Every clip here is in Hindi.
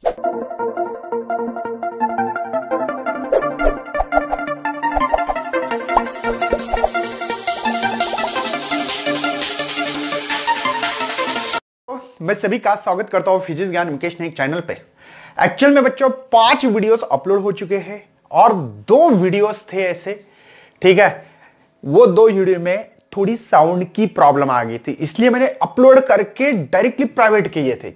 मैं सभी का स्वागत करता हूं फिजिक्स ज्ञान मुकेश ने एक चैनल पे। एक्चुअल में बच्चों 5 वीडियोस अपलोड हो चुके हैं और 2 वीडियोस थे ऐसे, ठीक है। वो 2 वीडियो में थोड़ी साउंड की प्रॉब्लम आ गई थी, इसलिए मैंने अपलोड करके डायरेक्टली प्राइवेट किए थे,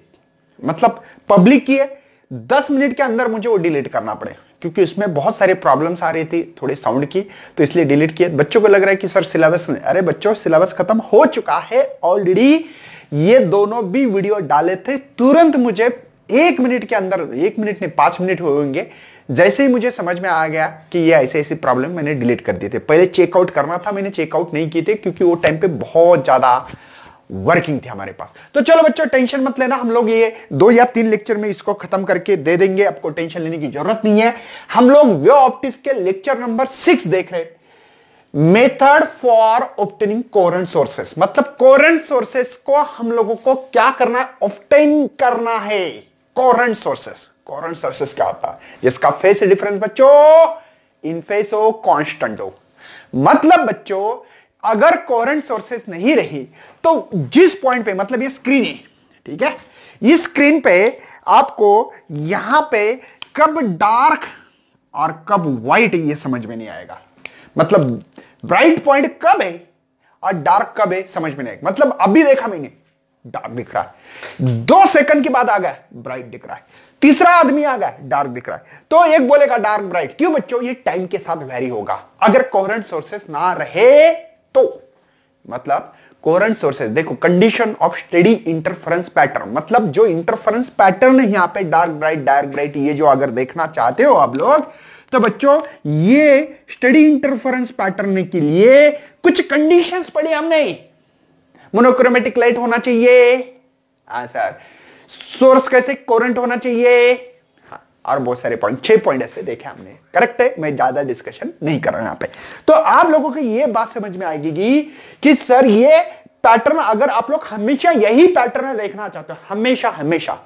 मतलब पब्लिक किए। 10 मिनट के अंदर मुझे वो डिलीट करना पड़े क्योंकि उसमें बहुत सारे प्रॉब्लम्स आ रही थी थोड़ी साउंड की, तो इसलिए डिलीट किए। बच्चों को लग रहा है कि सर सिलेबस नहीं, अरे बच्चों सिलेबस खत्म हो चुका है ऑलरेडी। ये दोनों भी वीडियो डाले थे तुरंत, मुझे 1 मिनट के अंदर, 1 मिनट नहीं 5 मिनट होंगे, जैसे ही मुझे समझ में आ गया कि ये ऐसे ऐसी प्रॉब्लम, मैंने डिलीट कर दिए थे। पहले चेकआउट करना था, मैंने चेकआउट नहीं किए थे क्योंकि वो टाइम पे बहुत ज्यादा वर्किंग थी हमारे पास। तो चलो बच्चों टेंशन मत लेना, हम लोग ये 2 या 3 लेक्चर में इसको खत्म करके दे देंगे, आपको टेंशन लेने की जरूरत नहीं है। हम लोग वे ऑप्टिक्स के लेक्चर नंबर 6 देख रहे हैं, method for obtaining coherent sources. मतलब कोहेरेंट सोर्सेस को हम लोगों को क्या करना है, ऑब्टेन करना है। कोहेरेंट सोर्सेस, कोहेरेंट सोर्सेस क्या होता है, जिसका फेस डिफरेंस बच्चों इन फेस हो, कांस्टेंट हो। मतलब बच्चों अगर कोहेरेंट सोर्सेस नहीं रही तो जिस पॉइंट पे, मतलब ये स्क्रीन है, ठीक है, इस स्क्रीन पे आपको यहां पे कब डार्क और कब व्हाइट ये समझ में नहीं आएगा। मतलब ब्राइट पॉइंट कब है और डार्क कब है समझ में नहीं आएगा। मतलब अभी देखा मैंने डार्क दिख रहा है, 2 सेकंड के बाद आ गया ब्राइट दिख रहा है, तीसरा आदमी आ गया डार्क दिख रहा है, तो एक बोलेगा डार्क ब्राइट। क्यों बच्चों, ये टाइम के साथ वेरी होगा अगर कोहेरेंट सोर्सेस ना रहे तो। मतलब कोहेरेंट सोर्सेस देखो, condition of steady interference pattern, मतलब जो इंटरफेरेंस पैटर्न है यहां पे डार्क ब्राइट, ये जो अगर देखना चाहते हो आप लोग, तो बच्चों ये स्टेडी इंटरफेरेंस पैटर्न के लिए कुछ कंडीशंस पढ़ी हमने। मोनोक्रोमेटिक लाइट होना चाहिए, सर सोर्स कैसे कोहेरेंट होना चाहिए, और बहुत सारे पॉइंट, 6 पॉइंट ऐसे देखे हमने। करेक्ट है, मैं ज्यादा डिस्कशन नहीं कर रहा हूं यहां पे। तो आप लोगों को ये बात समझ में आएगी कि सर ये पैटर्न, अगर आप लोग हमेशा यही पैटर्न देखना चाहते हो, हमेशा हमेशा,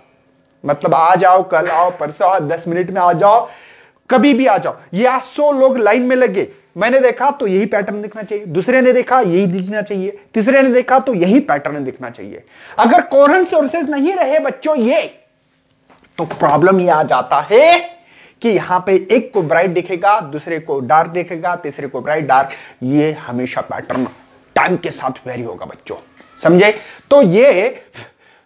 मतलब आ जाओ, कल आओ, परसों आओ, 10 मिनट में आ जाओ, कभी भी आ जाओ, ये 100 लोग लाइन में लगे, मैंने देखा तो यही पैटर्न दिखना चाहिए, दूसरे ने देखा यही दिखना चाहिए, तीसरे ने देखा तो यही पैटर्न दिखना चाहिए। अगर कोहेरेंट सोर्सेज नहीं रहे बच्चों ये, तो प्रॉब्लम ये आ जाता है कि यहां पे एक को ब्राइट दिखेगा, दूसरे को डार्क दिखेगा, तीसरे को ब्राइट डार्क, ये हमेशा पैटर्न टाइम के साथ वेरी होगा बच्चों, समझे। तो ये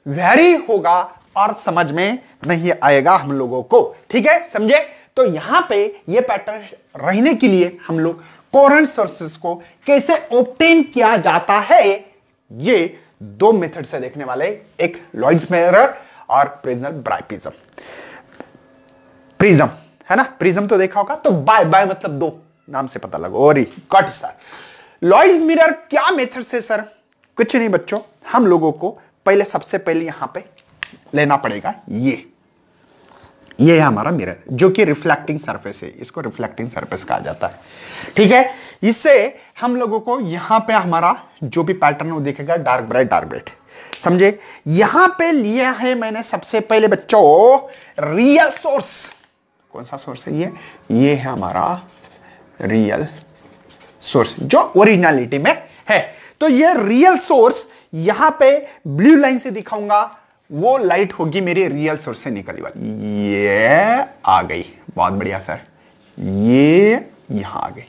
वेरी होगा और समझ में नहीं आएगा हम लोगों को, ठीक है, समझे। तो यहां पे ये पैटर्न रहने के लिए हम लोग कोहेरेंट सोर्सेस को कैसे ऑब्टेन किया जाता है, ये 2 मेथड से देखने वाले, एक लॉयड्स मिरर और प्रिज्म बाइप्रिज्म। प्रिज्म है ना, प्रिज्म तो देखा होगा, तो बाय मतलब 2 नाम से पता लगा। और कट सर लॉयड्स मिरर क्या मेथड से सर, कुछ नहीं बच्चों, हम लोगों को पहले सबसे पहले यहां पे लेना पड़ेगा ये है हमारा मिरर, जो कि रिफ्लेक्टिंग सरफेस है, इसको रिफ्लेक्टिंग सरफेस कहा जाता है, ठीक है। इससे हम लोगों को यहां पे हमारा जो भी पैटर्न वो दिखेगा, डार्क ब्राइट, समझे। यहां पे लिया है मैंने सबसे पहले बच्चों रियल सोर्स। कौन सा सोर्स है ये है हमारा रियल सोर्स, जो ओरिजिनलिटी में है। तो ये रियल सोर्स यहां पे ब्लू लाइन से दिखाऊंगा, वो लाइट होगी मेरी रियल सोर्स से निकली वाली, ये आ गई, बहुत बढ़िया सर, ये यहां आ गई,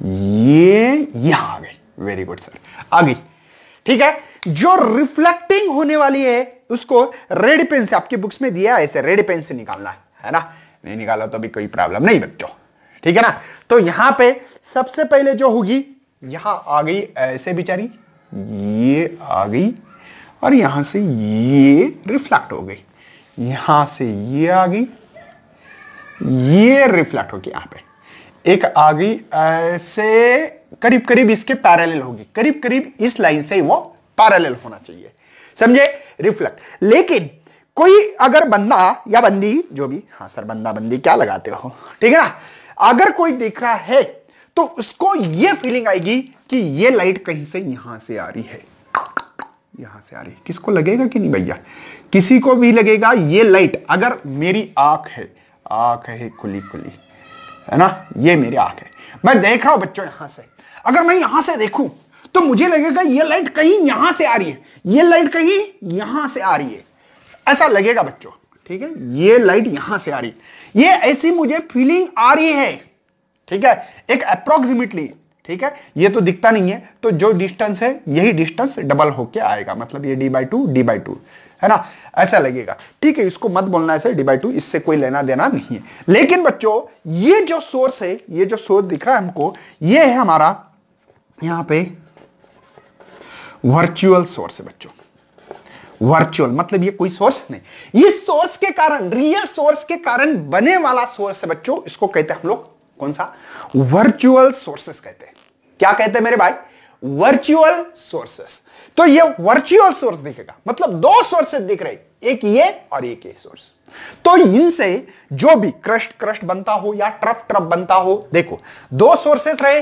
ये यहां आ गई, वेरी गुड सर, आ गई, ठीक है। जो रिफ्लेक्टिंग होने वाली है उसको रेड पेन से, आपकी बुक्स में दिया है ऐसे रेड पेन से निकालना है ना, नहीं निकाला तो अभी कोई प्रॉब्लम नहीं बच्चों, ठीक है ना। तो यहां पे सबसे पहले जो होगी, यहां आ गई ऐसे बेचारी, ये आ गई, और यहां से ये रिफ्लेक्ट हो गई, यहां से ये आ गई, ये रिफ्लेक्ट होगी, यहां पे एक आ गई ऐसे, करीब करीब इसके पैरेलल होगी, करीब करीब इस लाइन से वो पैरेलल होना चाहिए, समझे, रिफ्लेक्ट। लेकिन कोई अगर बंदा या बंदी, जो भी, हाँ सर बंदा बंदी क्या लगाते हो, ठीक है ना, अगर कोई देख रहा है तो उसको ये फीलिंग आएगी कि ये लाइट कहीं से यहां से आ रही है, यहां से आ रही है। किसको लगेगा कि नहीं भैया, किसी को भी लगेगा ये लाइट, अगर मेरी आंख है खुली खुली, है ना, ये मेरी आंख है, मैं देख रहा हूं बच्चों यहां से, अगर मैं यहां से देखूं तो मुझे लगेगा ये लाइट कहीं यहां से आ रही है, ये लाइट कहीं यहां से आ रही है, ऐसा लगेगा बच्चों, ठीक है, ये लाइट यहां से आ रही है, ये ऐसी मुझे फीलिंग आ रही है, ठीक है, एक अप्रोक्सीमेटली, ठीक है, ये तो दिखता नहीं है, तो जो डिस्टेंस है यही डिस्टेंस डबल होके आएगा, मतलब ये d/2 है ना, ऐसा लगेगा, ठीक है, इसको मत बोलना ऐसे d/2, इससे कोई लेना देना नहीं है। लेकिन बच्चों ये जो सोर्स है, ये जो सोर्स दिख रहा है हमको, ये है हमारा यहां पे वर्चुअल सोर्स है बच्चों, वर्चुअल मतलब ये कोई सोर्स नहीं, इस सोर्स के कारण, रियल सोर्स के कारण बने वाला सोर्स है बच्चों, इसको कहते हैं हम लोग कौन सा, वर्चुअल सोर्सेस कहते हैं। क्या कहते हैं मेरे भाई, वर्चुअल सोर्सेस। तो ये वर्चुअल सोर्स दिखेगा, मतलब दो सोर्सेस दिख रहे, एक ये और एक ये सोर्स, तो इनसे जो भी क्रस्ट बनता हो या ट्रफ बनता हो, देखो दो सोर्सेस रहे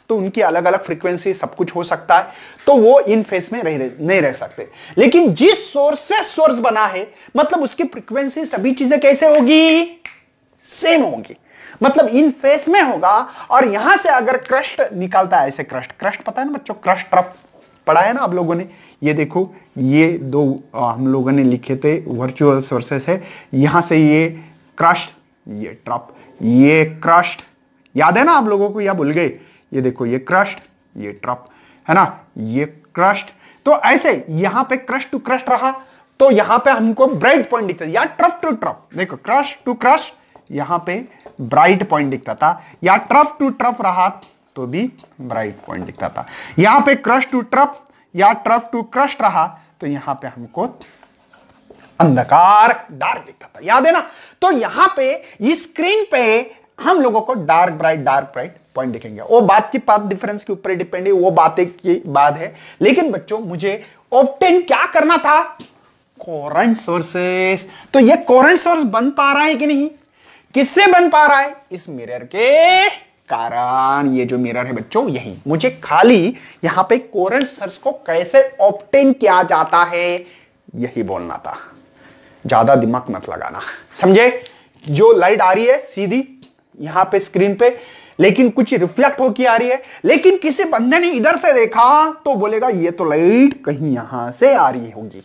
तो उनकी अलग अलग फ्रीक्वेंसी सब कुछ हो सकता है, तो वो इन फेस में नहीं रह सकते, लेकिन जिस सोर्स से सोर्स बना है मतलब उसकी फ्रीक्वेंसी सभी चीजें कैसे होगी, सेम होगी, मतलब इन फेस में होगा। और यहां से अगर क्रस्ट निकलता है, ऐसे क्रस्ट पता है ना बच्चों, क्रस्ट ट्रफ पढ़ा है ना आप लोगों ने, ये देखो ये दो हम लोगों ने लिखे थे वर्चुअल सोर्सेस है, यहां से ये क्रस्ट, ये ट्रफ, ये क्रस्ट, याद है ना आप लोगों को या भूल गए, ये देखो ये क्रस्ट, ये ट्रफ, है ना, ये क्रस्ट, तो ऐसे यहां पे क्रस्ट टू क्रस्ट रहा तो यहां पे हमको ब्राइट पॉइंट दिखता है, या ट्रफ टू ट्रफ, देखो क्रस्ट टू क्रस्ट यहां पे ब्राइट पॉइंट दिखता था, या ट्रफ टू ट्रफ रहा तो भी ब्राइट पॉइंट दिखता था, यहां पे क्रस्ट टू ट्रफ या ट्रफ टू क्रस्ट रहा तो यहां पे हमको अंधकार डार्क दिखता था, याद है ना। तो यहां पे इस स्क्रीन पे हम लोगों को डार्क ब्राइट पॉइंट दिखेंगे, वो बात की पाथ डिफरेंस के ऊपर डिपेंड है, वो बातें की बात है, लेकिन बच्चों मुझे ऑब्टेन क्या करना था, कोरेंट सोर्सेस। तो ये कोरेंट सोर्स बन पा रहा है कि नहीं, किससे बन पा रहा है, इस मिरर के कारण। ये जो मिरर है बच्चों यही, मुझे खाली यहां पे कोरेंट सोर्स को कैसे ऑब्टेन किया जाता है यही बोलना था, ज्यादा दिमाग मत लगाना, समझे। जो लाइट आ रही है सीधी यहां पे स्क्रीन पे, लेकिन कुछ रिफ्लेक्ट होकर आ रही है, लेकिन किसी बंदे ने इधर से देखा तो बोलेगा ये तो लाइट कहीं यहां से आ रही होगी,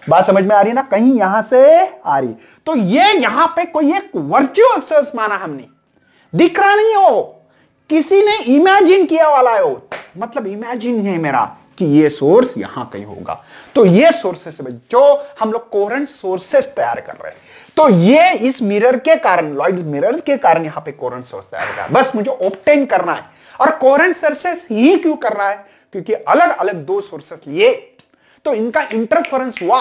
बात समझ में आ रही है ना, कहीं यहां से आ रही, तो ये यहां पे कोई एक वर्चुअल सोर्स माना हमने, दिख रहा नहीं हो, किसी ने इमेजिन किया वाला है वो, मतलब इमेजिन है मेरा कि ये सोर्स यहां कहीं होगा, तो ये सोर्सेस जो हम लोग कोरेंट सोर्सेस तैयार कर रहे हैं, तो ये इस मिरर के कारण, लॉइड मिरर के कारण यहां पे कोरेंट सोर्स तैयार कर रहा है, बस मुझे ऑब्टेन करना है। और कोरेंट सोर्सेस ही क्यों कर रहा है, क्योंकि अलग अलग दो सोर्सेस लिए तो इनका इंटरफेरेंस हुआ,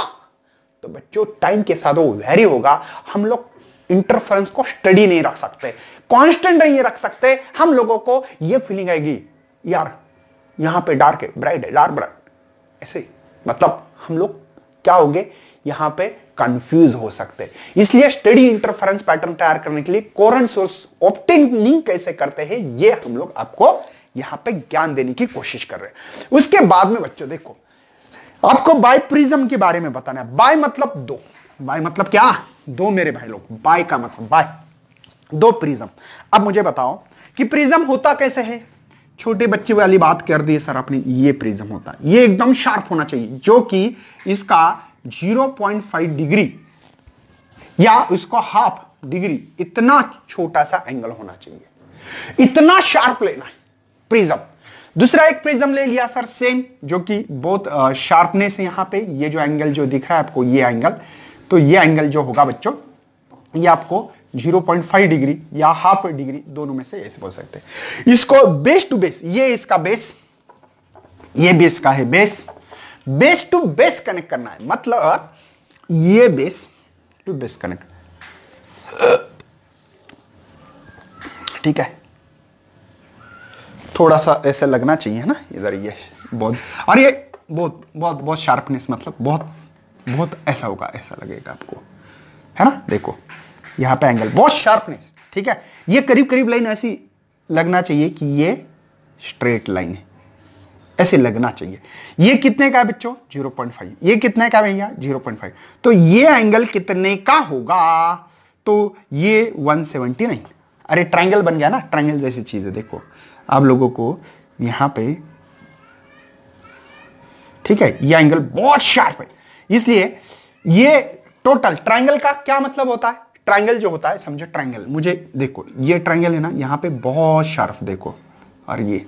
तो बच्चों टाइम के साथ वो वेरी होगा, हम लोग इंटरफेरेंस को स्टडी नहीं रख सकते, कांस्टेंट नहीं रख सकते, हम लोगों को ये फीलिंग आएगी यार यहां पे डार्क है, ब्राइट है, डार्क ब्राइट, ऐसे मतलब हम लोग क्या होंगे, यहां पे कंफ्यूज हो सकते हैं। इसलिए स्टडी इंटरफेरेंस पैटर्न तैयार करने के लिए कोरेंट सोर्स ऑब्टेनिंग कैसे करते हैं ये हम लोग आपको यहां पे ज्ञान देने की कोशिश कर रहे हैं। उसके बाद में बच्चों देखो आपको बाय प्रिज्म के बारे में बताना है। बाय मतलब दो, बाय मतलब क्या, दो मेरे भाई लोग, बाय का मतलब बाय दो प्रिज्म। अब मुझे बताओ कि प्रिज्म होता कैसे है, छोटे बच्चे वाली बात कर दी सर आपने, ये प्रिज्म होता है, ये एकदम शार्प होना चाहिए, जो कि इसका 0.5 डिग्री या इसको हाफ डिग्री इतना छोटा सा एंगल होना चाहिए, इतना शार्प लेना है प्रिज्म। दूसरा एक प्रिज्म ले लिया सर सेम, जो कि बहुत शार्पनेस है यहां पे, ये जो एंगल जो दिख रहा है आपको ये एंगल, तो ये एंगल जो होगा बच्चों ये आपको 0.5 डिग्री या हाफ डिग्री दोनों में से ऐसे बोल सकते हैं। इसको बेस टू बेस, ये इसका बेस, ये बेस का है base, base to base connect करना है, मतलब ये बेस टू बेस कनेक्ट, ठीक है, थोड़ा सा ऐसे लगना चाहिए ना इधर, ये बहुत, और ये बहुत बहुत बहुत शार्पनेस, मतलब बहुत बहुत ऐसा होगा, ऐसा लगेगा आपको, है ना। देखो यहां पे एंगल बहुत शार्पनेस, ठीक है, ये करीब करीब लाइन ऐसी लगना चाहिए कि ये स्ट्रेट लाइन है, ऐसे लगना चाहिए। ये कितने का है बच्चों? 0.5। ये कितने का भैया? 0.5। तो ये एंगल कितने का होगा? तो ये 179। अरे ट्रायंगल बन गया ना, ट्रायंगल जैसी चीज है। देखो आप लोगों को यहां पे, ठीक है, ये एंगल बहुत शार्प है, इसलिए ये टोटल ट्रायंगल का क्या मतलब होता है? ट्रायंगल जो होता है, समझो ट्रायंगल, मुझे देखो ये ट्रायंगल है ना, यहां पे बहुत शार्प देखो, और ये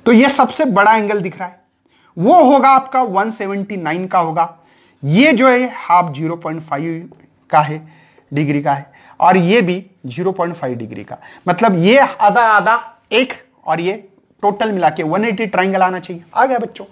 तो ये सबसे बड़ा एंगल दिख रहा है, वो होगा आपका 179 का होगा। ये जो है हाफ 0.5 का है, डिग्री का है, और ये भी 0.5 डिग्री का, मतलब ये आधा आधा एक, और ये टोटल मिला के 180 ट्रायंगल आना चाहिए। आ गया बच्चों?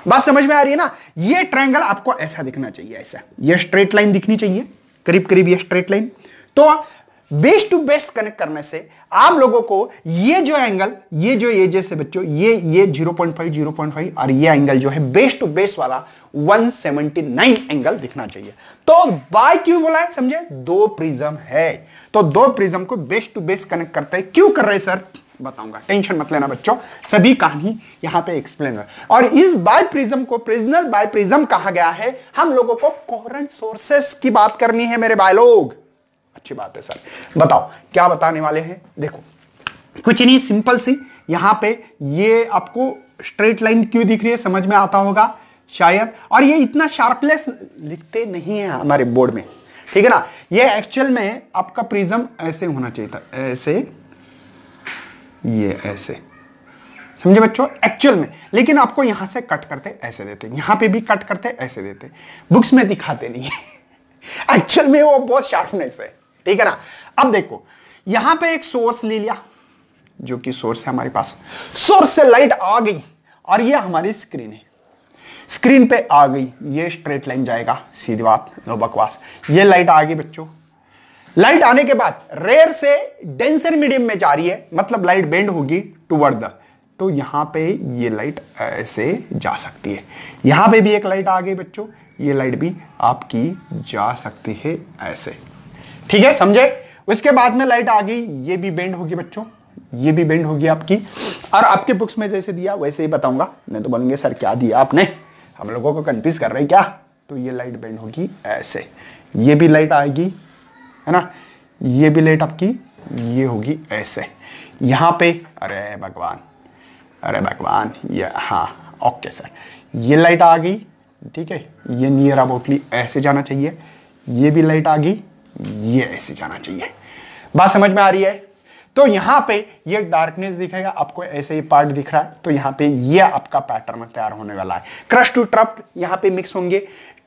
बात समझ में आ रही है ना? ये ट्रायंगल आपको ऐसा दिखना चाहिए, ऐसा, ये स्ट्रेट लाइन दिखनी चाहिए करीब करीब, ये स्ट्रेट लाइन। तो बेस टू बेस कनेक्ट करने से आप लोगों को ये जो एंगल, ये जो ये जैसे बच्चों, ये 0.5 और ये एंगल जो है बेस टू बेस वाला 179 एंगल दिखना चाहिए। तो बाय क्यों बोला है? समझे? दो प्रिज्म है, तो दो प्रिज्म को बेस टू बेस कनेक्ट करते हैं। क्यों कर रहे हैं सर? बताऊंगा, टेंशन मत लेना बच्चों, सभी कहानी यहां पे एक्सप्लेन है। और इस बाय प्रिज्म को प्रिजनल बाय प्रिज्म कहा गया है। हम लोगों को कोहेरेंट सोर्सेस की बात करनी है मेरे भाई लोग। अच्छी बात है सर, बताओ क्या बताने वाले हैं? देखो कुछ नहीं, सिंपल सी, यहां पे ये आपको स्ट्रेट लाइन क्यों दिख रही है, समझ में आता होगा शायद। और ये इतना शार्पनेस लिखते नहीं है हमारे बोर्ड में, ठीक है ना? ये एक्चुअल में आपका प्रिज्म ऐसे होना चाहिए था, ऐसे, ये ऐसे, समझे बच्चों, एक्चुअल में। लेकिन आपको यहां से कट करते ऐसे देते, यहां पे भी कट करते ऐसे देते, बुक्स में दिखाते नहीं है। एक्चुअल में वो बहुत शार्पनेस है, ठीक है ना? अब देखो यहां पे एक सोर्स ले लिया, जो कि सोर्स है हमारे पास, सोर्स से लाइट आ गई, और ये हमारी स्क्रीन है, स्क्रीन पे आ गई, ये स्ट्रेट लाइन जाएगा, सीधी बात, नो बकवास। ये लाइट आ गई बच्चों, लाइट आने के बाद रेयर से डेंसर मीडियम में जा रही है, मतलब लाइट बेंड होगी टुवर्ड द, तो यहां पे ये लाइट ऐसे जा सकती है। यहां पे भी एक लाइट आ गई बच्चों, ये लाइट भी आपकी जा सकती है ऐसे, ठीक है, समझे? उसके बाद में लाइट आ गई, ये भी बेंड होगी बच्चों, ये भी बेंड होगी आपकी, और आपके बुक्स में जैसे दिया वैसे ही बताऊंगा, नहीं तो बोलेंगे सर क्या दिया आपने, हम लोगों को कंफ्यूज कर रहे हैं क्या? तो ये लाइट बेंड होगी ऐसे, ये भी लाइट आएगी, है ना, ये भी लाइट आपकी ये होगी ऐसे, यहां पे, अरे भगवान, अरे भगवान, ये, हाँ ओके सर, ये लाइट आ गई, ठीक है, ये नियर अबाउटली ऐसे जाना चाहिए, ये भी लाइट आ गई, ये ऐसे जाना चाहिए। बात समझ में आ रही है? तो यहां पे ये डार्कनेस दिखेगा आपको, ऐसे ही पार्ट दिख रहा है, तो यहां पे ये आपका पैटर्न तैयार होने वाला है। क्रस्ट टू ट्रफ यहां पे मिक्स होंगे,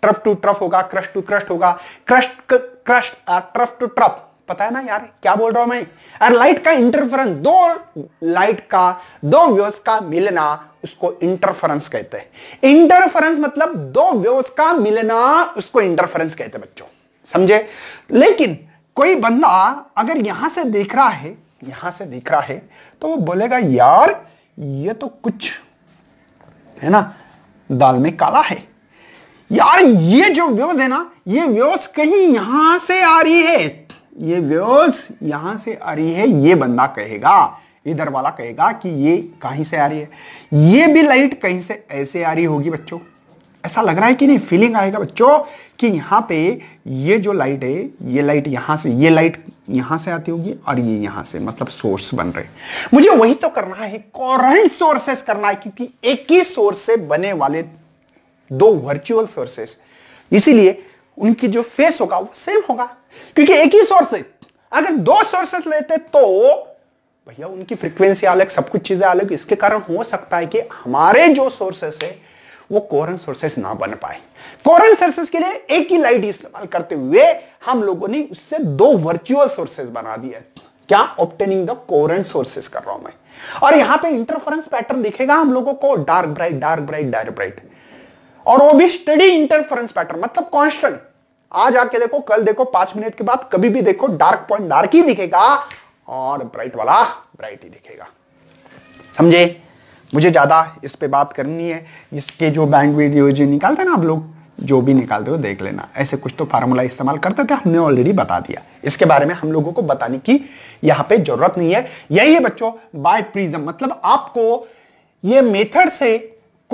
ट्रफ टू ट्रफ होगा, क्रस्ट टू क्रस्ट होगा, ट्रफ टू ट्रफ, पता है ना यार क्या बोल रहा हूं मैं? और लाइट का इंटरफेरेंस, दो लाइट का, दो वेव्स का मिलना, उसको इंटरफेरेंस कहते हैं। इंटरफेरेंस मतलब दो वेव्स का मिलना, उसको इंटरफेरेंस कहते हैं बच्चों, समझे? लेकिन कोई बंदा अगर यहां से देख रहा है, यहां से देख रहा है, तो वो बोलेगा यार ये तो कुछ है ना, दाल में काला है यार, ये जो वेव्स है ना, ये वेव्स कहीं यहां से आ रही है, ये वेव्स यहां से आ रही है, ये बंदा कहेगा, इधर वाला कहेगा कि ये कहीं से आ रही है, ये भी लाइट कहीं से ऐसे आ रही होगी बच्चों। ऐसा लग रहा है कि नहीं? फीलिंग आएगा बच्चों कि यहां पे ये जो लाइट है, ये लाइट यहां से, ये लाइट यहां से आती होगी, और ये यहां से, मतलब सोर्स बन रहे। मुझे वही तो करना है, कोहेरेंट सोर्सेस करना है, क्योंकि एक ही सोर्स से बने वाले दो वर्चुअल सोर्सेस, इसीलिए उनकी जो फेस होगा वो सेम होगा, क्योंकि एक ही सोर्स है। अगर दो सोर्सेस लेते तो भैया उनकी फ्रीक्वेंसी अलग, सब कुछ चीजें अलग, इसके कारण हो सकता है कि हमारे जो सोर्सेस है वो कोहेरेंट सोर्सेस ना बन पाए। कोहेरेंट सोर्सेस के लिए एक ही लाइट इस्तेमाल करते हुए हम लोगों ने उससे दो वर्चुअल सोर्सेस बना दिए। क्या? ऑब्टेनिंग द कोहेरेंट सोर्सेस कर रहा हूं मैं। और यहां पे इंटरफेरेंस पैटर्न दिखेगा हम लोगों को, dark bright, dark bright, dark bright, और वो भी स्टडी इंटरफेरेंस पैटर्न, मतलब कांस्टेंट। आज आके देखो, कल देखो, 5 मिनट के बाद कभी भी देखो, डार्क पॉइंट डार्क ही दिखेगा और ब्राइट वाला ब्राइट ही दिखेगा, समझे? मुझे ज्यादा इस पे बात करनी है, इसके जो बैंड वीडियो जो निकालते हैं ना आप लोग, जो भी निकालते हो देख लेना, ऐसे कुछ तो फार्मूला इस्तेमाल करते थे, हमने ऑलरेडी बता दिया, इसके बारे में हम लोगों को बताने की यहां पे जरूरत नहीं है। यही है बच्चों बाय प्रिज्म, मतलब आपको ये मेथड से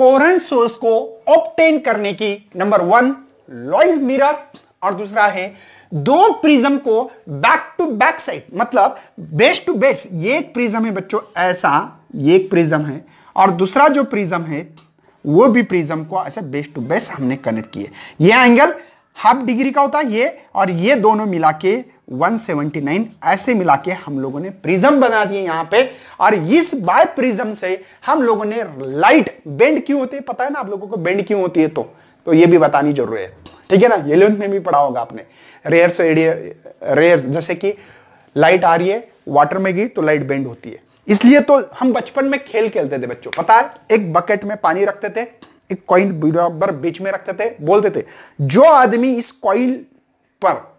कोहेरेंट सोर्स को ऑब्टेन करने की, नंबर 1 लॉयड्स मिरर और दूसरा है दो प्रिज्म को बैक टू बैक साइड, मतलब बेस टू बेस। ये एक प्रिज्म है बच्चों ऐसा, ये एक प्रिज्म है और दूसरा जो प्रिज्म है वो भी प्रिज्म को ऐसे बेस टू बेस हमने कनेक्ट किए। ये एंगल हाफ डिग्री का होता है ये, और ये दोनों मिला के 179 ऐसे मिला के हम लोगों ने प्रिज्म बना दिए यहां पे। और इस बाय प्रिज्म से हम लोगों ने लाइट बेंड क्यों होती है, पता है ना आप लोगों को बेंड क्यों होती है, तो ये भी बतानी जरूरी है, ठीक है ना। ये 11th में भी पढ़ा होगा आपने, रेयर से रेयर, जैसे कि लाइट आ रही है वाटर में गई तो लाइट बेंड होती है। इसलिए तो हम बचपन में खेल खेलते थे बच्चों, पता है, एक बकेट में पानी रखते थे, एक कॉइन बराबर बीच में रखते थे, बोलते थे जो आदमी इस कॉइन पर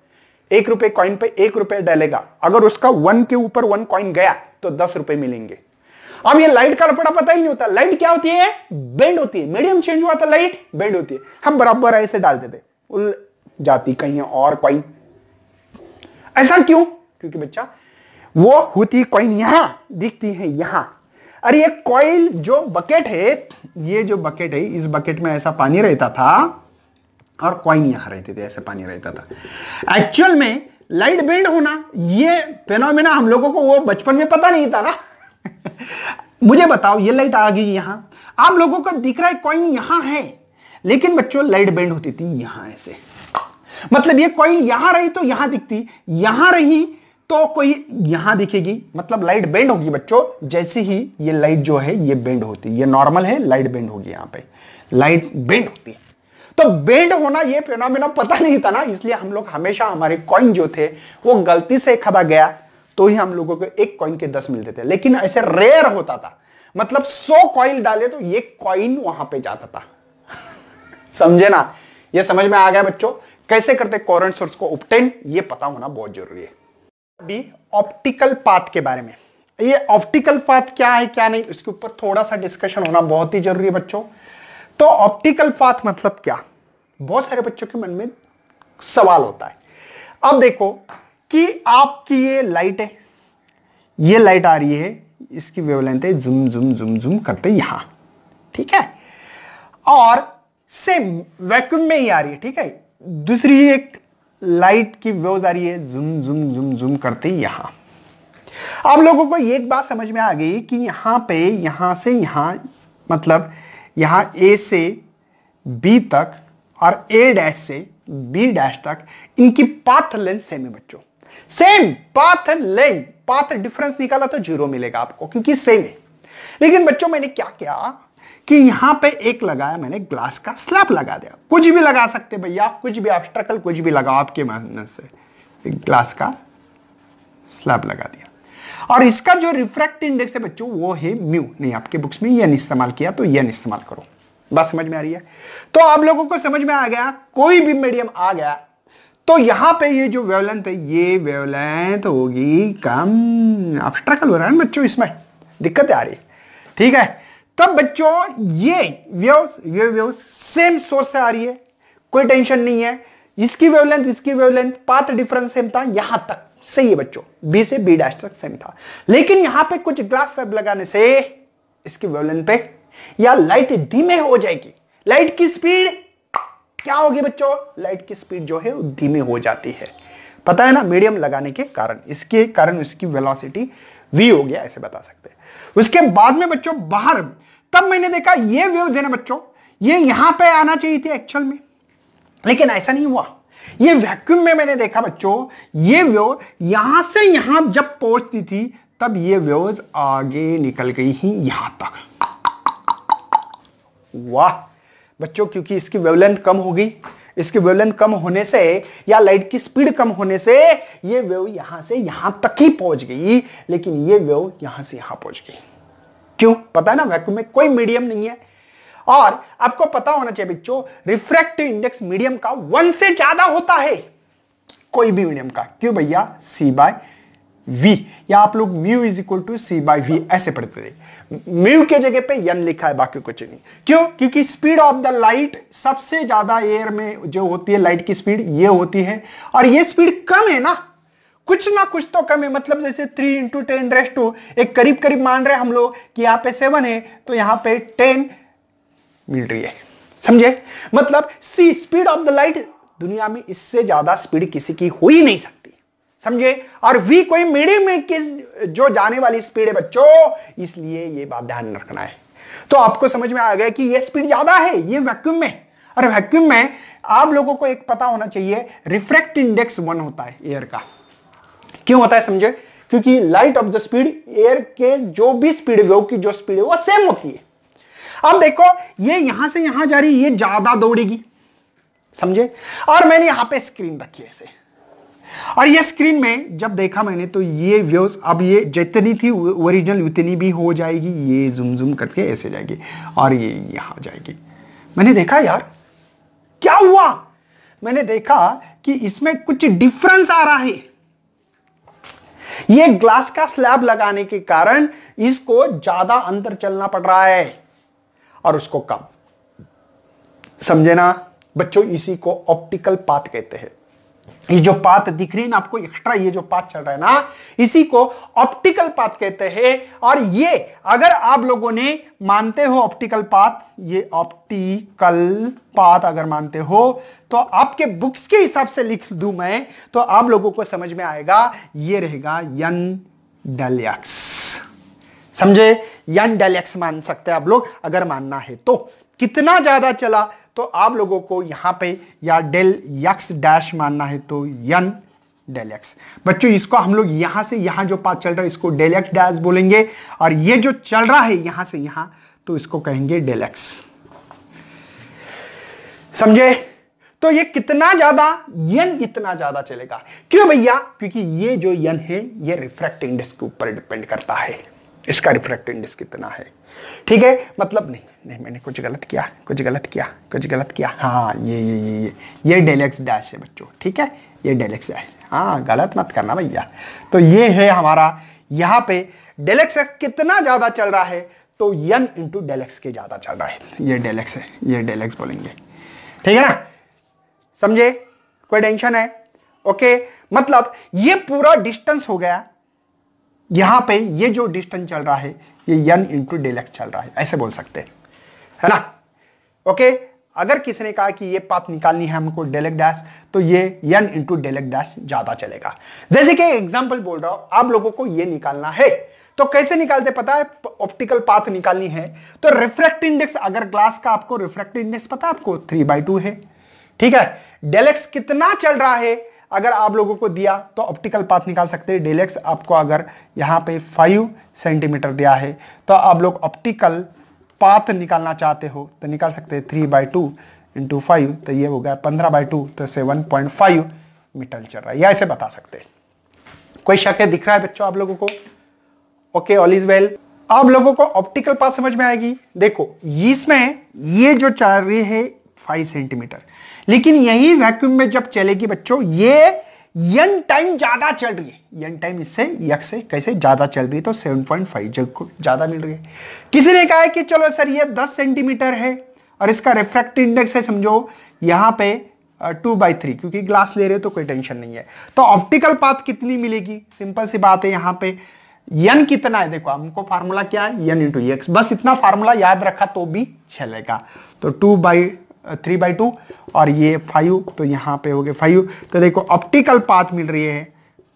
1 रुपए कॉइन पे 1 रुपए डालेगा, अगर उसका 1 के ऊपर 1 कॉइन गया तो 10 रुपए मिलेंगे। अब ये लाइट का लपड़ा पता ही नहीं होता, लाइट क्या होती है, बेंड होती है। मीडियम चेंज हुआ तो लाइट बेंड होती है। हम बराबर ऐसे डालते थे, उल जाती कहीं और कॉइन। ऐसा क्यों? क्योंकि बच्चा वो होती कॉइन यहां दिखती है यहां। अरे ये कॉइल जो बकेट है, ये जो बकेट है, इस बकेट में ऐसा पानी रहता था और कॉइन यहां रहते थे, ऐसे पानी रहता था। एक्चुअल में लाइट बेंड होना ये फेनोमेना हम लोगों को वो बचपन में पता नहीं था ना। मुझे बताओ, ये लाइट आ गई यहां, आप लोगों को दिख रहा है कॉइन यहां है, लेकिन बच्चों लाइट बेंड होती थी यहां ऐसे। मतलब ये कॉइन यहां रही तो यहां दिखती, यहां रही तो कोई यहां दिखेगी, मतलब लाइट बेंड होगी बच्चों। जैसे ही ये लाइट जो है ये बेंड होती है, ये नॉर्मल है, लाइट बेंड होगी, यहां पे लाइट बेंड होती है। तो बेंड होना ये फिनोमेना पता नहीं था ना, इसलिए हम लोग हमेशा हमारे कॉइन जो थे वो गलती से खदा गया तो ही हम लोगों को 1 कॉइन के 10 मिलते थे। लेकिन ऐसे रेयर होता था, मतलब 100 कॉइन डाले तो ये कॉइन वहां पे जाता था। समझे ना? ये समझ में आ गया बच्चों कैसे करते कोहेरेंट सोर्स को ऑब्टेन, ये पता होना बहुत जरूरी है। अभी ऑप्टिकल पाथ के बारे में, ये ऑप्टिकल पाथ क्या है क्या नहीं, उसके ऊपर थोड़ा सा डिस्कशन होना बहुत ही जरूरी है बच्चों। तो ऑप्टिकल पाथ मतलब क्या, बहुत सारे बच्चों के मन में सवाल होता है। अब देखो कि आपकी ये लाइट है, ये लाइट आ रही है, इसकी वेवलेंथ है जुम जुम जुम जुम करते यहां, ठीक है, और सेम वैक्यूम में ही आ रही है, ठीक है। दूसरी एक लाइट की वेव्स आ रही है जुम जुम जुम जुम करते यहां। आप लोगों को एक बात समझ में आ गई कि यहां पे, यहां से यहां, मतलब यहां ए से बी तक और ए डैश से बी डैश तक इनकी पाथ लेंथ सेम है बच्चों, same path length. Path difference निकाला तो 0 मिलेगा आपको, क्योंकि सेम है। लेकिन बच्चों मैंने क्या किया कि यहां पे एक लगाया, मैंने ग्लास का स्लैब लगा दिया। कुछ भी लगा सकते भैया, कुछ भी ऑब्स्ट्रकल कुछ भी लगाओ आपके मन से, एक ग्लास का स्लैब लगा दिया। और इसका जो रिफ्रैक्टिव इंडेक्स है बच्चों वो है म्यू। नहीं, आपके बुक्स में ये नहीं इस्तेमाल किया तो ये नहीं इस्तेमाल करो। बात समझ में आ रही है? तो आप लोगों को समझ में आ गया, कोई भी मीडियम आ गया तो यहां पे ये जो वेवलेंथ है, ये वेवलेंथ होगी कम। ऑब्स्ट्रकल हो रहा है बच्चों, इसमें दिक्कत आ रही है, ठीक है। तब बच्चों ये वेव सेम सोर्स से आ रही है, कोई टेंशन नहीं है। इसकी वेवलेंथ पाथ डिफरेंस सेम था यहां तक, सही है बच्चों, बी से बी डैश तक सेम था। लेकिन यहां पे कुछ ग्लास स्लैब लगाने से इसकी वेवलेंथ पे या लाइट धीमे हो जाएगी। लाइट की स्पीड क्या होगी बच्चों, लाइट की स्पीड जो है वो धीमे हो जाती है, पता है ना, मीडियम लगाने के कारण। इसके कारण इसकी वेलोसिटी v हो गया, ऐसे बता सकते हैं। उसके बाद में बच्चों बाहर, तब मैंने देखा ये वेव्स है ना बच्चों, ये यहां पे आना चाहिए थी एक्चुअल में, लेकिन ऐसा नहीं हुआ। ये वैक्यूम में मैंने देखा बच्चों, ये वेव यहां से यहां जब पहुंचती थी तब ये वेव्स आगे निकल गई ही यहां तक। वाह बच्चों, क्योंकि इसकी वेवलेंथ कम हो गई। इसकी वेवलेंथ कम होने से या लाइट की स्पीड कम होने से ये वेव यहां से यहां तक ही पहुंच गई, लेकिन ये वेव यहां से यहां पहुंच गई। क्यों? पता है ना, वैक्यूम में कोई मीडियम नहीं है। और आपको पता होना चाहिए बच्चों, रिफ्रैक्टिव इंडेक्स मीडियम का 1 से ज्यादा होता है, कोई भी मीडियम का। क्यों भैया? C/V, या आप लोग mu is equal to C/V ऐसे पढ़ते थे। म्यू के जगह पे n लिखा है, बाकी कुछ नहीं। क्यों? क्योंकि स्पीड ऑफ द लाइट सबसे ज्यादा एयर में जो होती है, लाइट की स्पीड ये होती है, और ये स्पीड कम है ना कुछ तो कम है। मतलब जैसे 3 × 10⁻⁻, एक करीब करीब मान रहे हम लोग कि यहां पे 7 है तो यहां पे 10 मिल रही है। समझे? मतलब सी स्पीड ऑफ द लाइट, दुनिया में इससे ज्यादा स्पीड किसी की हो ही नहीं सकती। समझे? और v कोई मीडियम में की जो जाने वाली स्पीड है बच्चों, इसलिए ये बात ध्यान रखना है। तो आपको समझ में आ गया कि ये स्पीड ज्यादा है ये वैक्यूम में। और वैक्यूम में आप लोगों को एक पता होना चाहिए, रिफ्रैक्ट इंडेक्स 1 होता है एयर का। क्यों होता है समझे? क्योंकि light of the speed, air के जो भी स्पीड, वेव की जो स्पीड है वो सेम होती है। अब देखो ये यहां से यहां जा रही है, ये ज्यादा दौड़ेगी। समझे? और मैंने यहां पे स्क्रीन रखी है ऐसे, और ये स्क्रीन में जब देखा मैंने तो ये वेव्स अब ये जितनी थी ओरिजिनल उतनी भी हो जाएगी, ये जूम जूम करके ऐसे जाएगी और ये यहां जाएगी। मैंने देखा यार क्या हुआ, मैंने देखा कि इसमें कुछ डिफरेंस आ रहा है। ये ग्लास का स्लैब लगाने के कारण इसको ज्यादा अंदर चलना पड़ रहा है और उसको कम। समझे ना बच्चों? इसी को ऑप्टिकल पाथ कहते हैं। ये जो पाथ दिख रही है ना आपको एक्स्ट्रा, ये जो पाथ चल रहा है ना, इसी को ऑप्टिकल पाथ कहते हैं। और ये अगर आप लोगों ने मानते हो ऑप्टिकल पाथ, ये ऑप्टिकल पाथ अगर मानते हो तो आपके बुक्स के हिसाब से लिख दूं मैं तो आप लोगों को समझ में आएगा, ये रहेगा n del x। समझे? n del x मान सकते हैं आप लोग अगर मानना है तो। कितना ज्यादा चला तो आप लोगों को यहां पे या डेल एक्स डैश मानना है तो n डेल एक्स। बच्चों इसको हम लोग यहां से यहां जो पाथ चल रहा है इसको डेल एक्स डैश बोलेंगे, और ये जो चल रहा है यहां से यहां तो इसको कहेंगे डेल एक्स। समझे? तो ये कितना ज्यादा, n इतना ज्यादा चलेगा। क्यों भैया? क्योंकि ये जो n है ये रिफ्रैक्ट इंडेक्स के ऊपर डिपेंड करता है, इसका रिफ्रैक्ट इंडेक्स कितना है। ठीक है? मतलब नहीं मैंने कुछ गलत किया। हाँ ये डेल एक्स डैश है बच्चों। ठीक है? ये डेल एक्स डैश, हाँ गलत मत करना भैया। तो ये है हमारा, यहां पे डेल एक्स कितना ज्यादा चल रहा है तो n इंटू डेल एक्स के ज्यादा चल रहा है। ये डेल एक्स है, ये डेल एक्स बोलेंगे। ठीक है ना? समझे? कोई टेंशन है? ओके, मतलब ये पूरा डिस्टेंस हो गया, यहां पे ये जो डिस्टेंस चल रहा है ये n इंटू डेल एक्स चल रहा है, ऐसे बोल सकते हैं, है ना? ओके, अगर किसी ने कहा कि ये पाथ निकालनी है हमको डेल एक्स डैश तो ये n into del x dash ज्यादा चलेगा। जैसे कि एग्जांपल बोल रहा हूं, आप लोगों को ये निकालना है तो कैसे निकालते पता है? ऑप्टिकल पाथ निकालनी है तो रिफ्रैक्ट इंडेक्स, अगर ग्लास का आपको रिफ्रैक्ट इंडेक्स पता है आपको 3/2 है। ठीक है? डेल एक्स कितना चल रहा है अगर आप लोगों को दिया तो ऑप्टिकल पाथ निकाल सकते हैं। डेल एक्स आपको अगर यहां पे 5 सेंटीमीटर दिया है तो आप लोग ऑप्टिकल पाथ निकालना चाहते हो तो निकाल सकते हैं 3/2 इंटू 5, तो ये हो गया 15/2, तो 7.5 मीटर चल रहा है, या ऐसे बता सकते हैं। कोई शक है? दिख रहा है बच्चों आप लोगों को? Okay, all is well. आप लोगों को ऑप्टिकल पाथ समझ में आएगी। देखो इसमें ये जो चल रही है 5 सेंटीमीटर, लेकिन यही वैक्यूम में जब चलेगी बच्चों ये n टाइम ज्यादा चल रही है। n टाइम इससे x से कैसे ज्यादा चल रही है तो 7.5 जग को ज्यादा मिल रही है। किसी ने कहा है कि चलो सर ये 10 सेंटीमीटर है और इसका रिफ्रैक्टिव इंडेक्स है समझो यहां पे 2/3, क्योंकि ग्लास ले रहे हो तो कोई टेंशन नहीं है। तो ऑप्टिकल पाथ कितनी मिलेगी? सिंपल सी बात है, यहां पे n कितना है देखो, हमको फार्मूला क्या है n इंटू एक्स, बस इतना फार्मूला याद रखा तो भी चलेगा। तो 3/2 और ये 5, तो यहां पे हो गए 5। तो देखो ऑप्टिकल पाथ मिल रही है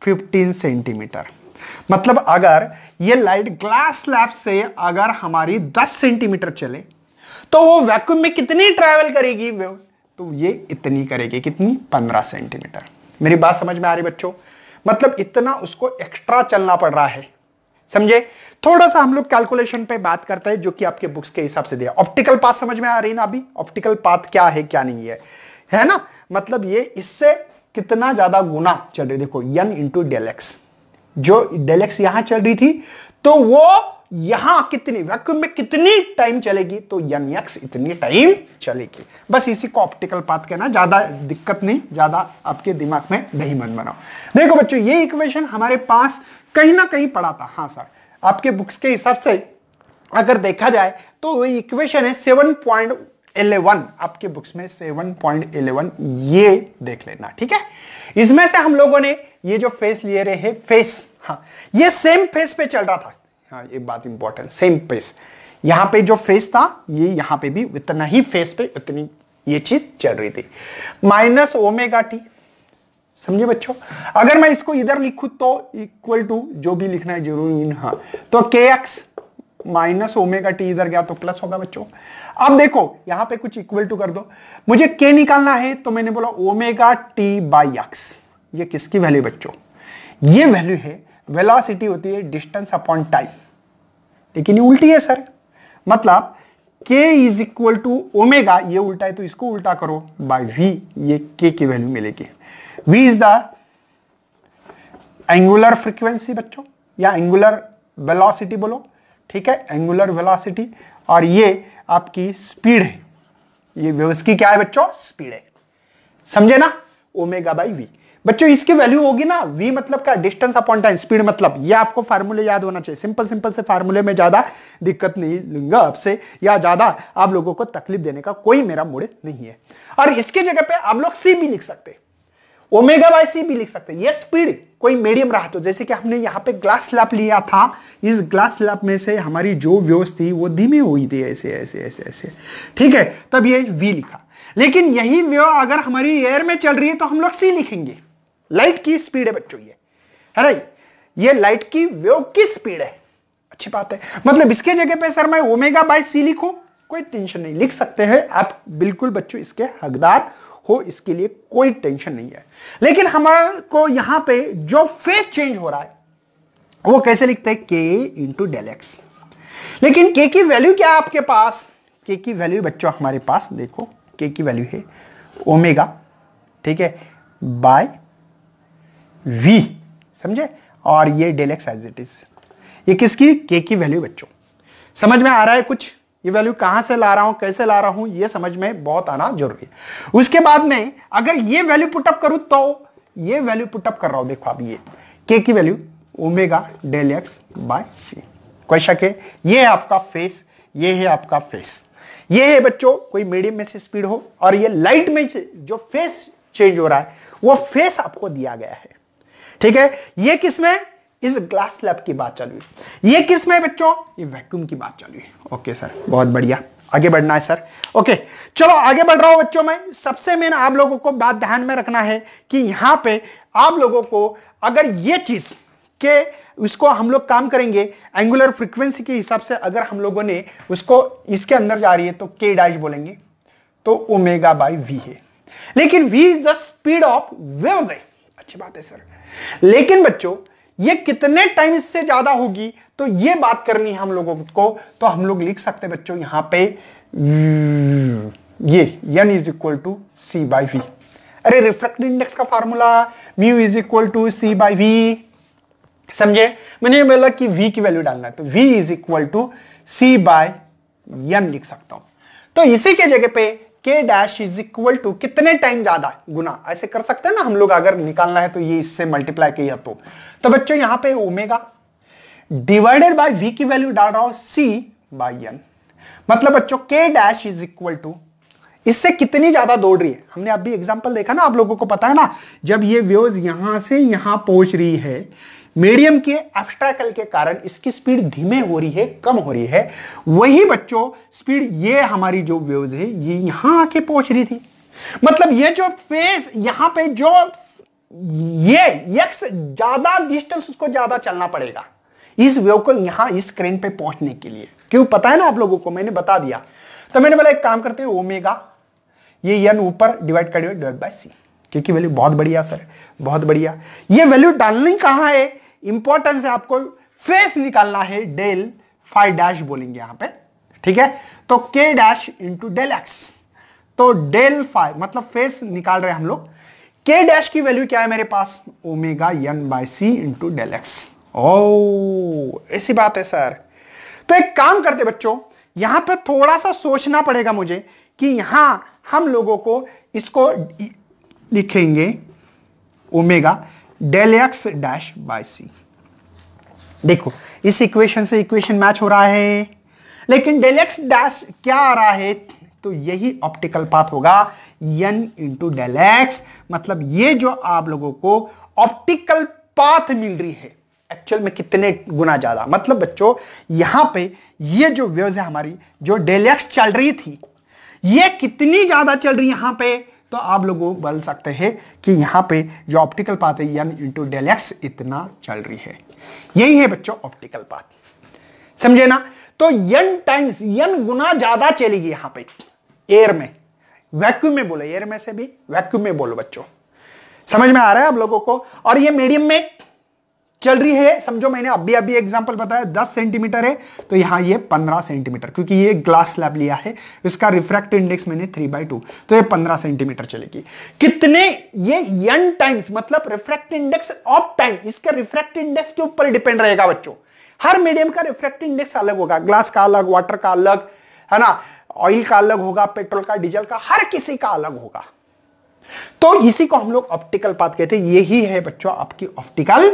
15 सेंटीमीटर। मतलब अगर ये लाइट ग्लास स्लैब से अगर हमारी 10 सेंटीमीटर चले तो वो वैक्यूम में कितनी ट्रैवल करेगी? तो ये इतनी करेगी, कितनी? 15 सेंटीमीटर। मेरी बात समझ में आ रही बच्चों? मतलब इतना उसको एक्स्ट्रा चलना पड़ रहा है। समझे? थोड़ा सा हम लोग कैलकुलेशन पे बात करते हैं जो कि आपके बुक्स के हिसाब से दिया। ऑप्टिकल पाथ समझ में आ रही ना अभी? ऑप्टिकल पाथ क्या है क्या नहीं है ना? मतलब ये इससे कितना ज्यादा गुना चल रही, देखो n इंटू डेल एक्स, जो डेल एक्स यहां चल रही थी तो वो यहां कितनी वैक्यूम में कितनी टाइम चलेगी तो n x इतनी टाइम चलेगी। बस इसी को ऑप्टिकल पाथ कहना, ज्यादा दिक्कत नहीं, ज्यादा आपके दिमाग में नहीं मन बनाओ। देखो बच्चों ये इक्वेशन हमारे पास कहीं ना कहीं पड़ा था। हाँ सर, आपके बुक्स के हिसाब से अगर देखा जाए तो वो इक्वेशन है 7.11, आपके बुक्स में 7.11, ये देख लेना। ठीक है? इसमें से हम लोगों ने ये जो फेस लिए रहे हैं, फेस, हाँ ये सेम फेस पे चल रहा था। हाँ ये बात इंपॉर्टेंट, सेम फेस, यहां पे जो फेस था ये यहां पे भी उतना ही फेस पे उतनी ये चीज चल रही थी। माइनस ओमेगा टी, समझे बच्चों। अगर मैं इसको इधर लिखूं तो इक्वल टू जो भी लिखना है जरूरी, हाँ, तो के एक्स माइनस ओमेगा टी इधर गया तो प्लस होगा बच्चों। अब देखो यहां पे कुछ इक्वल टू कर दो, मुझे के निकालना है तो मैंने बोला ओमेगा टी बाई एक्स। ये किसकी वैल्यू बच्चों? ये वैल्यू है, वेलोसिटी होती है डिस्टेंस अपॉन टाइम, लेकिन ये उल्टी है सर। मतलब k is equal to omega, ये उल्टा है तो इसको उल्टा करो, बाय v, ये k की वैल्यू मिलेगी। v is the angular frequency बच्चों, या एंगुलर वेलोसिटी बोलो, ठीक है, एंगुलर वेलोसिटी। और ये आपकी स्पीड है, ये वेव्स की क्या है बच्चों? स्पीड है, समझे ना, ओमेगा बाई वी। बच्चों इसकी वैल्यू होगी ना, v मतलब क्या? डिस्टेंस अपॉन टाइम, स्पीड मतलब, ये आपको फार्मूले याद होना चाहिए। सिंपल सिंपल से फार्मूले में ज्यादा दिक्कत नहीं लूंगा आपसे, या ज्यादा आप लोगों को तकलीफ देने का कोई मेरा मूड नहीं है। और इसके जगह पे आप लोग c भी लिख सकते, ओमेगा बाई सी भी लिख सकते। ये स्पीड कोई मीडियम रहा तो, जैसे कि हमने यहाँ पे ग्लास स्लैब लिया था, इस ग्लास स्लैब में से हमारी जो वेव्स थी वो धीमी हुई थी, ऐसे ऐसे ऐसे ऐसे, ठीक है, तब ये v लिखा। लेकिन यही वेव अगर हमारी एयर में चल रही है तो हम लोग c लिखेंगे। लाइट की स्पीड है बच्चों ये, है ना, ये लाइट की वेव की स्पीड है। अच्छी बात है, मतलब इसके जगह पे सर मैं ओमेगा बाई सी लिखूं, कोई टेंशन नहीं, लिख सकते हैं आप, बिल्कुल बच्चों इसके हकदार हो, इसके लिए कोई टेंशन नहीं है। लेकिन हमारे को यहां पे जो फेस चेंज हो रहा है वो कैसे लिखते हैं? के इंटू डेल एक्स। लेकिन के की वैल्यू क्या है आपके पास? के की वैल्यू बच्चों हमारे पास देखो, के की वैल्यू है ओमेगा, ठीक है, बाय वी, समझे, और ये del x as it is. ये किसकी? के की वैल्यू बच्चों। समझ में आ रहा है कुछ? ये वैल्यू कहां से ला रहा हूं, कैसे ला रहा हूं, ये समझ में बहुत आना जरूरी है। उसके बाद में अगर ये वैल्यू पुटअप करूं तो ये वैल्यू पुटअप कर रहा हूं, देखो अब ये के की value omega del X by C, कोई शक है? ये है आपका फेस, ये है आपका फेस, ये है बच्चों कोई मीडियम में से स्पीड हो, और ये लाइट में जो फेस चेंज हो रहा है वो फेस आपको दिया गया है, ठीक है। ये किसमें? इस ग्लास स्लैब की बात चल रही है। ये किसमें बच्चों? ये वैक्यूम की बात चल रही है। ओके सर, बहुत बढ़िया, आगे बढ़ना है सर। ओके चलो आगे बढ़ रहा हूं बच्चों। मैं सबसे मेन आप लोगों को बात ध्यान में रखना है कि यहां पे आप लोगों को अगर ये चीज के उसको हम लोग काम करेंगे एंगुलर फ्रीक्वेंसी के हिसाब से, अगर हम लोगों ने उसको इसके अंदर जा रही है तो के डैश बोलेंगे, तो ओमेगा बाई वी है। लेकिन v is the speed of waves है, अच्छी बात है सर। लेकिन बच्चों ये कितने टाइम इससे ज्यादा होगी, तो ये बात करनी है हम लोगों को, तो हम लोग लिख सकते हैं बच्चों यहां पे ये n is equal to c by v. अरे रिफ्रैक्टिव इंडेक्स का formula mu is equal to c by v, समझे। मैंने बोला कि v की वैल्यू डालना है तो v is equal to c by n लिख सकता हूं। तो इसी के जगह पे k dash is equal to कितने टाइम ज्यादा गुना, ऐसे कर सकते हैं ना हम लोग, अगर निकालना है तो ये इससे मल्टीप्लाई किया तो बच्चों यहां पे ओमेगा डिवाइडेड बाय v की वैल्यू डाल रहा हूं c बाय n। मतलब बच्चों k dash is equal to, इससे कितनी ज्यादा दौड़ रही है, हमने अभी एग्जांपल देखा ना, आप लोगों को पता है ना, जब ये वेव्स यहां से यहां पहुंच रही है, मीडियम के ऑब्स्टेकल के कारण इसकी स्पीड धीमे हो रही है, कम हो रही है। वही बच्चों स्पीड ये हमारी जो वेव्स है ये यहां आके पहुंच रही थी। मतलब ये जो फेस यहां पे जो ये एक्स ज्यादा डिस्टेंस उसको ज्यादा चलना पड़ेगा इस वेव को यहां इस क्रेन पे पहुंचने के लिए। क्यों पता है ना आप लोगों को, मैंने बता दिया। तो मैंने बोला एक काम करते हैं, ओमेगा ये n ऊपर डिवाइड कर डिवाइड बाय सी, क्योंकि वैल्यू बहुत बढ़िया सर, बहुत बढ़िया। ये वैल्यू डालनी कहां है, इंपॉर्टेंस है, आपको फेस निकालना है, डेल फाई डैश बोलेंगे यहां पे, ठीक है। तो के डैश इंटू डेल एक्स, तो डेल फाई मतलब फेस निकाल रहे हैं हम लोग। के डैश की वैल्यू क्या है मेरे पास, ओमेगा n बाय सी इंटू डेल एक्स। ओ ऐसी बात है सर। तो एक काम करते बच्चों, यहां पे थोड़ा सा सोचना पड़ेगा मुझे कि यहां हम लोगों को इसको लिखेंगे omega del x dash by C. देखो इस इक्वेशन से इक्वेशन मैच हो रहा है, लेकिन डेल एक्स डैश क्या आ रहा है, तो यही ऑप्टिकल पाथ होगा n इंटू डेल एक्स। मतलब ये जो आप लोगों को ऑप्टिकल पाथ मिल रही है एक्चुअल में कितने गुना ज्यादा, मतलब बच्चों यहां पे ये जो वेव्स है हमारी, जो डेल एक्स चल रही थी, ये कितनी ज्यादा चल रही है यहां पे, तो आप लोग बोल सकते हैं कि यहां पे जो ऑप्टिकल पाथ है n इंटू डेल एक्स इतना चल रही है। यही है बच्चों ऑप्टिकल पाथ, समझे ना। तो n टाइम्स, n गुना ज्यादा चलेगी यहां पे एयर में, वैक्यूम में बोलो, एयर में से भी वैक्यूम में बोलो बच्चों, समझ में आ रहा है आप लोगों को। और ये मीडियम में चल रही है, समझो मैंने अभी अभी एग्जांपल बताया 10 सेंटीमीटर है, तो यहां ये 15 सेंटीमीटर, क्योंकि ये ग्लास स्लैब लिया है, इसका रिफ्रैक्टिव इंडेक्स मैंने 3/2, तो ये 15 सेंटीमीटर चलेगी। कितने, ये n टाइम्स, मतलब रिफ्रैक्टिव इंडेक्स ऑफ टाइम, इसका रिफ्रैक्टिव इंडेक्स के ऊपर डिपेंड रहेगा बच्चों। हर मीडियम का रिफ्रैक्टिव इंडेक्स अलग होगा, ग्लास का अलग, वाटर का अलग, है ना, ऑयल का अलग होगा, पेट्रोल का, डीजल का, हर किसी का अलग होगा। तो इसी को हम लोग ऑप्टिकल पाथ कहते हैं। यही है बच्चों आपकी optical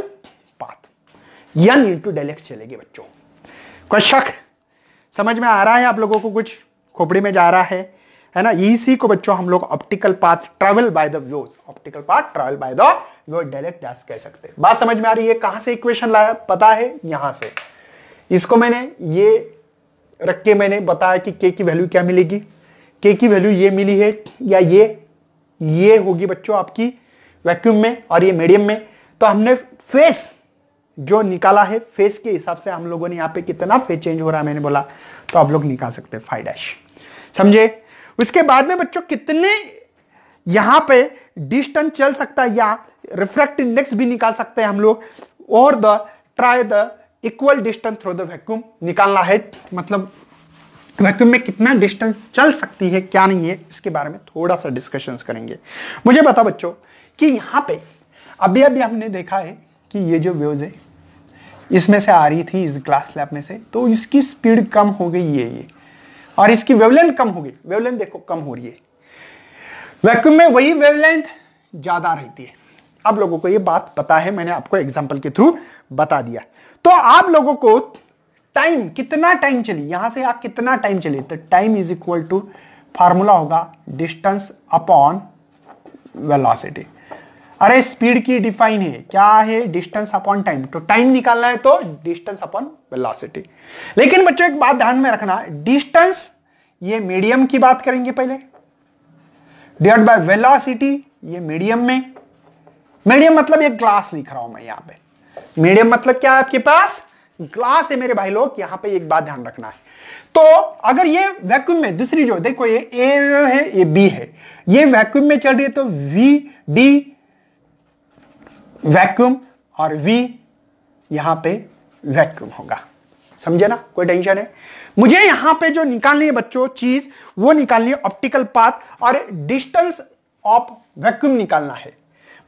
path, n into del x चलेगी बच्चों। कोई शक, समझ में आ रहा है आप लोगों को, कुछ खोपड़ी में जा रहा है ना। इसी को बच्चों हम लोग optical path travel by the waves, optical path travel by the wave direct dash कह सकते हैं। बात समझ में आ रही है। कहां से इक्वेशन लाया पता है, यहां से। इसको मैंने ये रख के मैंने बताया कि k की वैल्यू क्या मिलेगी, k की वैल्यू ये मिली है, या ये होगी बच्चों आपकी वैक्यूम में और ये मीडियम में। तो हमने फेस जो निकाला है, फेस के हिसाब से हम लोगों ने यहाँ पे कितना फेस चेंज हो रहा है मैंने बोला, तो आप लोग निकाल सकते हैं 5 डैश, समझे। उसके बाद में बच्चों कितने यहां पे डिस्टेंस चल सकता है, या रिफ्रैक्टिव इंडेक्स भी निकाल सकते हैं हम लोग, और the try the equal distance through the vacuum निकालना है, मतलब वैक्यूम में कितना डिस्टेंस चल सकती है, क्या नहीं है, इसके बारे में थोड़ा सा डिस्कशन करेंगे। मुझे बताओ बच्चों कि यहां पे अभी अभी हमने देखा है कि ये जो वेव्स है इसमें से आ रही थी, इस ग्लास स्लैब में से, तो इसकी स्पीड कम हो गई है ये, और इसकी वेवलेंथ कम हो गई। वेवलेंथ देखो कम हो रही है, वैक्यूम में वही वेवलेंथ ज्यादा रहती है। आप लोगों को ये बात पता है, मैंने आपको एग्जांपल के थ्रू बता दिया। तो आप लोगों को टाइम, कितना टाइम चली, यहां से आप कितना टाइम चली, तो time is equal to, formula होगा डिस्टेंस अपॉन वेलोसिटी। अरे स्पीड की डिफाइन है, क्या है, डिस्टेंस अपॉन टाइम, तो टाइम निकालना है तो डिस्टेंस अपॉन वेलोसिटी। लेकिन बच्चों एक बात ध्यान में रखना, डिस्टेंस ये मीडियम की बात करेंगे पहले, डिवाइड बाय वेलोसिटी ये मीडियम में, मीडियम मतलब ये ग्लास लिख रहा हूं मैं यहां पे, मीडियम मतलब क्या है आपके पास, ग्लास है मेरे भाई लोग। यहां पे एक बात ध्यान रखना है, तो अगर ये वैक्यूम में, दूसरी जो देखो ये ए है, ये बी है, ये वैक्यूम में चल रही है, तो वी डी वैक्यूम और वी यहां पे वैक्यूम होगा, समझे ना, कोई टेंशन है। मुझे यहां पे जो निकालनी है बच्चों चीज, वो निकालनी है ऑप्टिकल पाथ और डिस्टेंस ऑफ वैक्यूम निकालना है।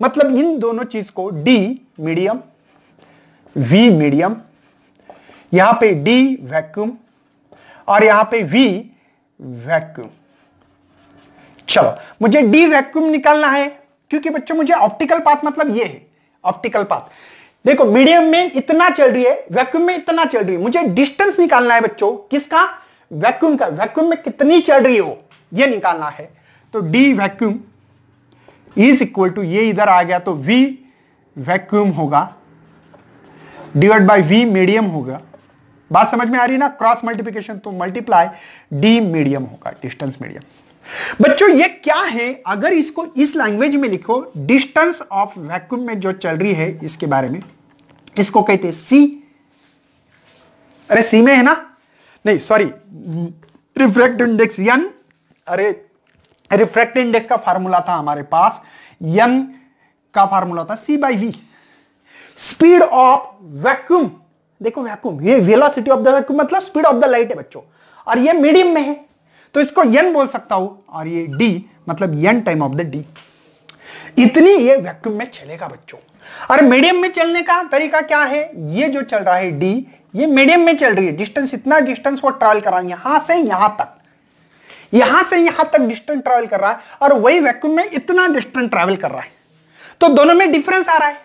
मतलब इन दोनों चीज को, डी मीडियम, वी मीडियम, यहां पे डी वैक्यूम और यहां पे वी वैक्यूम। चलो मुझे डी वैक्यूम निकालना है, क्योंकि बच्चों मुझे ऑप्टिकल पाथ मतलब ये है ऑप्टिकल पाथ। देखो मीडियम में इतना चल रही है, वैक्यूम में इतना चल रही है, मुझे डिस्टेंस निकालना है बच्चों, किसका, वैक्यूम का, वैक्यूम में कितनी चल रही हो ये निकालना है। तो D vacuum is equal to, ये इधर आ गया तो वी वैक्यूम होगा डिवाइड बाय वी मीडियम होगा। बात समझ में आ रही है ना, क्रॉस मल्टीप्लिकेशन, तो मल्टीप्लाई डी मीडियम होगा, डिस्टेंस मीडियम। बच्चों ये क्या है, अगर इसको इस लैंग्वेज में लिखो, डिस्टेंस ऑफ वैक्यूम में जो चल रही है इसके बारे में, इसको कहते हैं सी। अरे सी में है ना, नहीं सॉरी, रिफ्रैक्टिव इंडेक्स एन, अरे रिफ्रैक्टिव इंडेक्स का फार्मूला था हमारे पास, एन का फार्मूला था C by V. Speed of vacuum, देखो वैक्यूम, ये वेलोसिटी ऑफ द वैक्यूम मतलब स्पीड ऑफ द लाइट है बच्चों, और ये मीडियम में है तो इसको n बोल सकता हूं, और ये d मतलब n time of the d। इतनी ये वैक्यूम में चलेगा बच्चों। और मीडियम में चलने का तरीका क्या है, ये जो चल रहा है d, ये मीडियम में चल रही है, डिस्टेंस इतना डिस्टेंस वो ट्रैवल कर रहा है, यहां से यहां तक, यहां से यहां तक डिस्टेंस ट्रैवल कर रहा है, और वही वैक्यूम में इतना डिस्टेंस ट्रैवल कर रहा है, तो दोनों में डिफरेंस आ रहा है।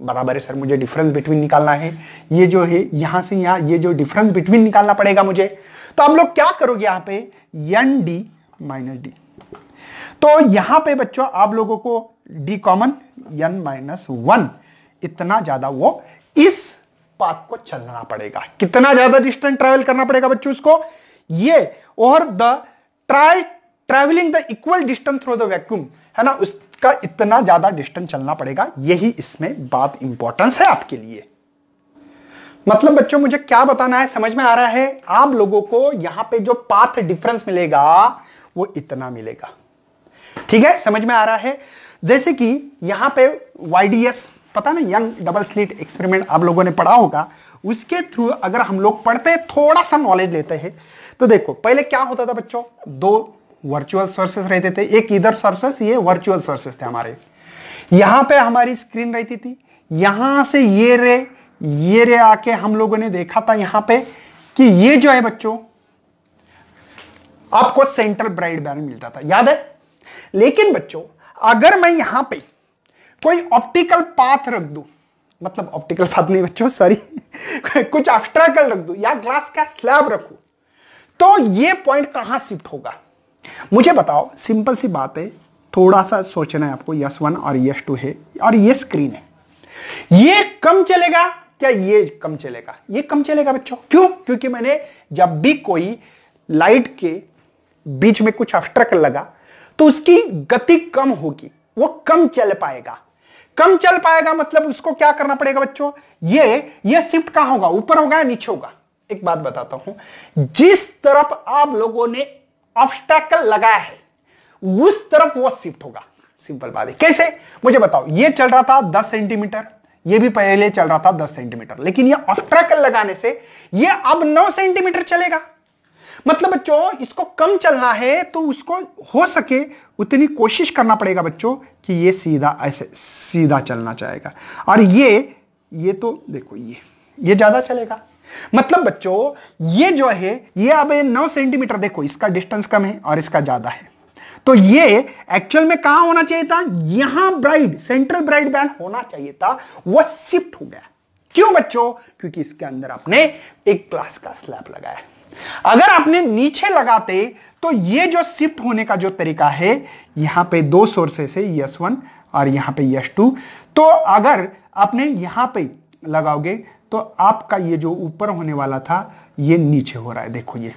बराबर है सर, मुझे डिफरेंस बिटवीन निकालना है, ये जो है यहां से यहां, ये जो डिफरेंस बिटवीन निकालना पड़ेगा मुझे। तो आप लोग क्या करोगे यहां पे, एन डी माइनस डी, तो यहां पे बच्चों आप लोगों को D common, N minus one, इतना ज्यादा वो इस पाथ को चलना पड़ेगा। कितना ज्यादा डिस्टेंस ट्रैवल करना पड़ेगा बच्चों उसको, ये और the travelling the equal distance through the vacuum, है ना, उसका इतना ज्यादा डिस्टेंस चलना पड़ेगा। यही इसमें बात इंपॉर्टेंस है आपके लिए। मतलब बच्चों मुझे क्या बताना है, समझ में आ रहा है? आप लोगों को यहां पे जो पाथ डिफरेंस मिलेगा वो इतना मिलेगा। ठीक है, समझ में आ रहा है? जैसे कि यहां पे YDS, पता ना, यंग डबल स्लिट एक्सपेरिमेंट आप लोगों ने पढ़ा होगा, उसके थ्रू अगर हम लोग पढ़ते हैं, थोड़ा सा नॉलेज लेते हैं, तो देखो पहले क्या होता था बच्चों, दो वर्चुअल सोर्सेस रहते थे, एक इधर सोर्सेस, ये वर्चुअल सोर्सेस थे हमारे। यहां पे हमारी स्क्रीन रहती थी, यहां से ये रे आके हम लोगों ने देखा था यहां पे कि ये जो है बच्चों आपको सेंट्रल ब्राइट बैंड मिलता था, याद है? लेकिन बच्चों अगर मैं यहां पे कोई ऑप्टिकल पाथ रख दूं, मतलब ऑप्टिकल पाथ नहीं बच्चों, सॉरी कुछ ऑब्स्ट्रैकल रख दूं या ग्लास का स्लैब रखूं, तो ये पॉइंट कहां शिफ्ट होगा? मुझे बताओ, सिंपल सी बात है, थोड़ा सा सोचना है आपको। S1 और S2 है और ये स्क्रीन है, ये कम चलेगा क्या? ये कम चलेगा, ये कम चलेगा बच्चों। क्यों? क्योंकि मैंने जब भी कोई लाइट के बीच में कुछ ऑब्स्ट्रैकल लगा तो उसकी गति कम होगी, वो कम चल पाएगा। कम चल पाएगा मतलब उसको क्या करना पड़ेगा बच्चों, ये शिफ्ट कहां होगा, ऊपर होगा या नीचे होगा? एक बात बताता हूं, जिस तरफ आप लोगों ने ऑब्स्टैकल लगाया है उस तरफ वो शिफ्ट होगा। सिंपल बात है। कैसे? मुझे बताओ। ये चल रहा था 10 सेंटीमीटर, ये भी पहले चल रहा था 10 सेंटीमीटर, लेकिन ये ऑब्स्टैकल लगाने से ये अब 9 सेंटीमीटर चलेगा। मतलब बच्चों इसको कम चलना है तो उसको हो सके उतनी कोशिश करना पड़ेगा बच्चों कि ये सीधा, ऐसे सीधा चलना चाहेगा। और ये तो देखो ये ज्यादा चलेगा। मतलब बच्चों ये जो है ये अब 9 सेंटीमीटर, देखो इसका डिस्टेंस कम है और इसका ज्यादा है, तो ये एक्चुअल में कहां होना चाहिए था, यहां ब्राइट, सेंट्रल ब्राइट बैंड होना चाहिए था, वह शिफ्ट हो गया। क्यों बच्चों? क्योंकि इसके अंदर आपने एक ग्लास का स्लैब लगाया। अगर आपने नीचे लगाते तो ये जो शिफ्ट होने का जो तरीका है, यहां पे दो सोर्सेस है, S1 और यहां पे S2, तो अगर आपने यहां पे लगाओगे तो आपका ये जो ऊपर होने वाला था ये नीचे हो रहा है। देखो ये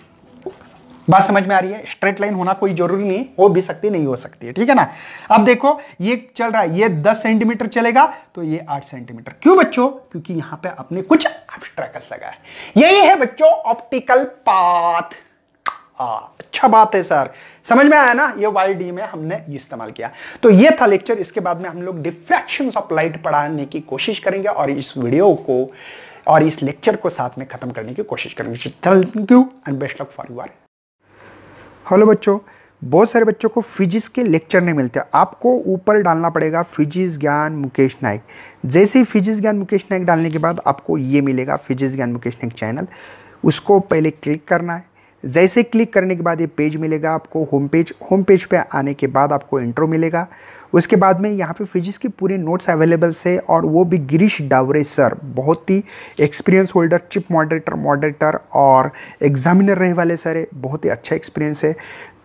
बात समझ में आ रही है? स्ट्रेट लाइन होना कोई जरूरी नहीं, हो भी सकती, नहीं हो सकती है, ठीक है ना? अब देखो ये चल रहा है, ये 10 सेंटीमीटर चलेगा तो ये 8 सेंटीमीटर। क्यों बच्चों? क्योंकि यहां पे आपने कुछ ऑब्स्ट्रैकल्स लगाया है। यही है बच्चों ऑप्टिकल पाथ। अच्छा बात है सर, समझ में आया ना? ये YD में हमने इस्तेमाल किया। तो ये था लेक्चर। इसके बाद में हम लोग डिफ्रैक्शंस ऑफ लाइट पढ़ाने की कोशिश करेंगे और इस वीडियो को और इस लेक्चर को साथ में खत्म करने की कोशिश करेंगे। Thank you and best luck for your. Hello बच्चों, बहुत सारे बच्चों को फिजिक्स के लेक्चर नहीं मिलते। आपको ऊपर डालना पड़ेगा फिजिक्स ज्ञान मुकेश नायक। जैसे ही फिजिक्स ज्ञान मुकेश नायक डालने के बाद आपको ये मिलेगा फिजिक्स ज्ञान मुकेश नायक चैनल, उसको पहले क्लिक करना है। जैसे क्लिक करने के बाद ये पेज मिलेगा आपको, होम पेज पे आने के बाद आपको इंट्रो मिलेगा। उसके बाद में यहाँ पे फिजिक्स की पूरे नोट्स अवेलेबल है और वो भी गिरीश डावरे सर, बहुत ही एक्सपीरियंस होल्डर, चिप मॉडरेटर और एग्जामिनर रहे वाले सर है, बहुत ही अच्छा एक्सपीरियंस है।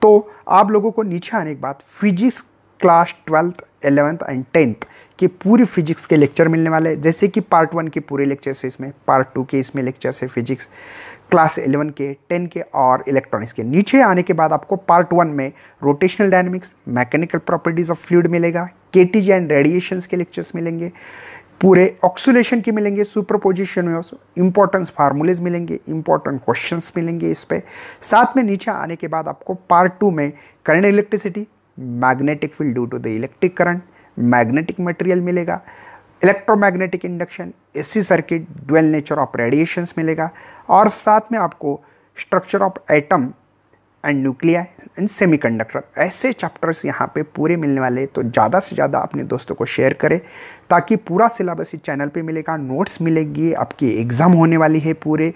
तो आप लोगों को नीचे आने के बाद physics class 12th 11th and 10th के पूरी फिजिक्स के लेक्चर मिलने वाले हैं। जैसे कि पार्ट 1 के पूरे लेक्चर्स है इसमें, पार्ट 2 के इसमें लेक्चर्स है फिजिक्स क्लास 11 के, 10 के और इलेक्ट्रॉनिक्स के। नीचे आने के बाद आपको पार्ट 1 में rotational dynamics, mechanical properties of fluid मिलेगा, केटीजी एंड रेडिएशंस के लेक्चर्स मिलेंगे, पूरे ऑक्सीलेशन के मिलेंगे, सुपरपोजिशन में इंपॉर्टेंस फार्मूलेज मिलेंगे, इंपॉर्टेंट क्वेश्चंस मिलेंगे इस पे। साथ में नीचे आने के बाद आपको पार्ट 2 में current electricity, magnetic field due to the electric current, magnetic material मिलेगा, electromagnetic induction, AC circuit, dual nature of radiations मिलेगा और साथ में आपको structure of atom and nuclei and semiconductor, ऐसे चैप्टर्स यहाँ पे पूरे मिलने वाले। तो ज़्यादा से ज़्यादा अपने दोस्तों को शेयर करें ताकि पूरा सिलेबस इस चैनल पे मिलेगा, नोट्स मिलेगी, आपकी एग्ज़ाम होने वाली है, पूरे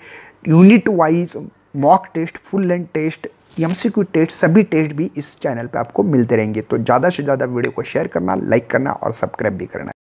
unit wise mock test, full length test, MCQ test, सभी टेस्ट भी इस चैनल पे आपको मिलते रहेंगे। तो ज़्यादा से ज़्यादा वीडियो को शेयर करना, लाइक करना और सब्सक्राइब भी करना।